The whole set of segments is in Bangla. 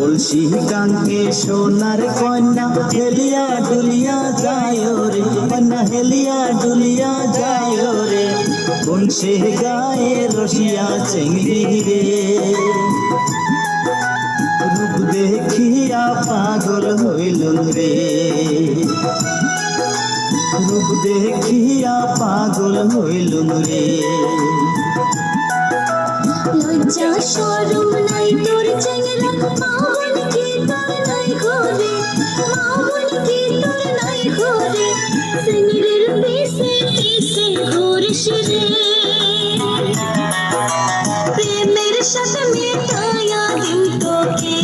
কলসি কাঙ্কে সোনার কন্যা হেলিয়া ডুলিয়া যায় রে, কন্যা হেলিয়া ডুলিয়া যায় রে, কোন সে গায়ে রসিয়া চেঙ্গি রে। রূপ দেখিয়া পাগল হইলুম রে, রূপ দেখিয়া পাগল হইলুম রে। লজ্জা শরম নাই তোর চেংরা, মা বোন কি তোর নাই ঘরে, মা বোন কি তোর নাই ঘরে, সিংড়ির পিছে পিছে ঘুরিস রে। প্রেমের সাথে মিটাইয়া দিম তোকে,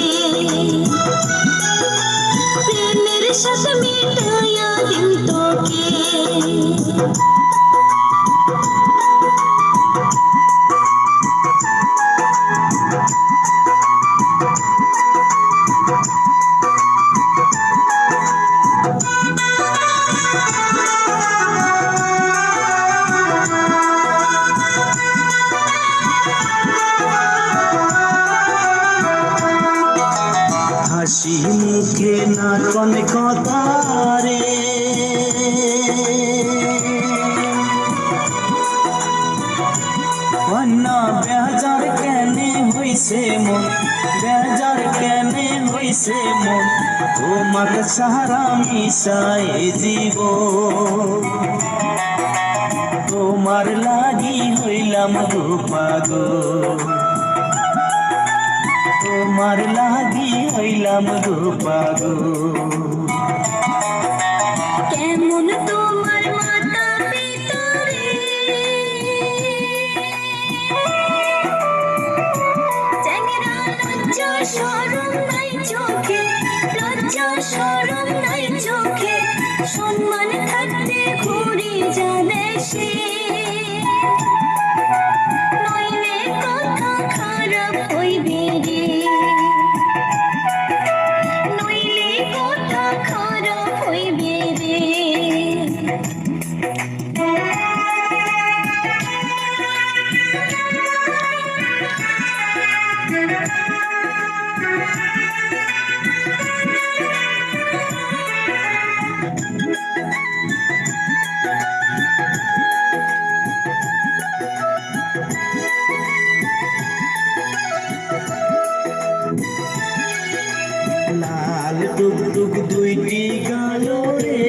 প্রেমের সাথে মিটাইয়া দিম তোকে। হাসি মুখে না কোন কথা রে, কন্যা বেজার কেনে হইছে মন, বেজার কেনে হইছে মন, তোমার সারা মিশায় জীব, তোমার লাগি হইলাম রূপাগো, তোমার লাগি হইলাম রূপাগো। কেমন তোমার মাতা পিতা রে, চেংরা লজ্জা শরম নাই চোখে, লজ্জা শরম নাই চোখে, সম্মান থাকতে ঘুরি যাবে সে, নইলে কথা খারাপ হইবে রে, নইলে কথা খারাপ হইবে রে। লাল টুকটুক দুইটি গাল রে,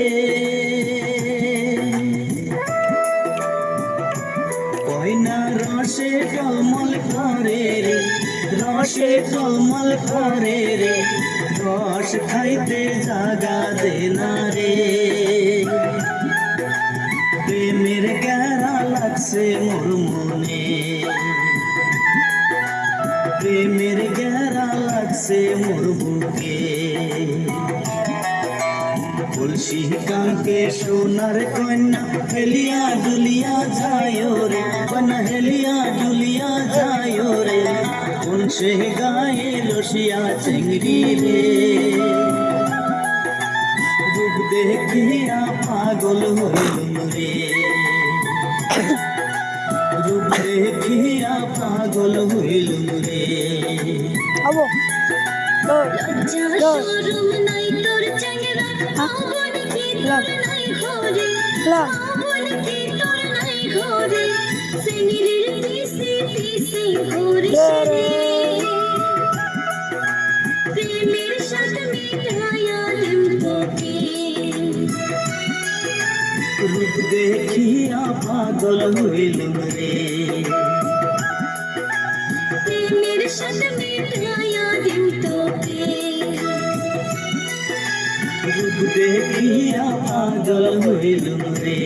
কইনা রসে কমল করে রে, রসে কমল করে রে, রস খাইতে জাগা দে না রে। প্রেমের গেরা লাগছে মোর মনে, প্রেমের গেরা লাগছে মোর বুকে, কলসি কাঙ্কে সোনার কন্যা হেলিয়া ডুলিয়া যায় রে, কন্যা হেলিয়া ডুলিয়া যায় রে, কোন সে গায়ে রসিয়া চেংড়ি রে। রূপ দেখিয়া পাগল হইলুম রে, রূপ দেখিয়া পাগল হইলুম রে। লজ্জা শরম নাই তোর চেংরা, মা বোন কি তোর নাই ঘরে, মা বোন কি তোর নাই ঘরে, সিংড়ির পিছে পিছে ঘুরিস রে। প্রেমের সাথে মিটাইয়া দিম তোকে, রূপ দেখিয়া পাগল হইলুম রে, প্রেমের সাথে মিটাইয়া দিম তোকে। রূপ দেখিয়া পাগল হইলুম রে।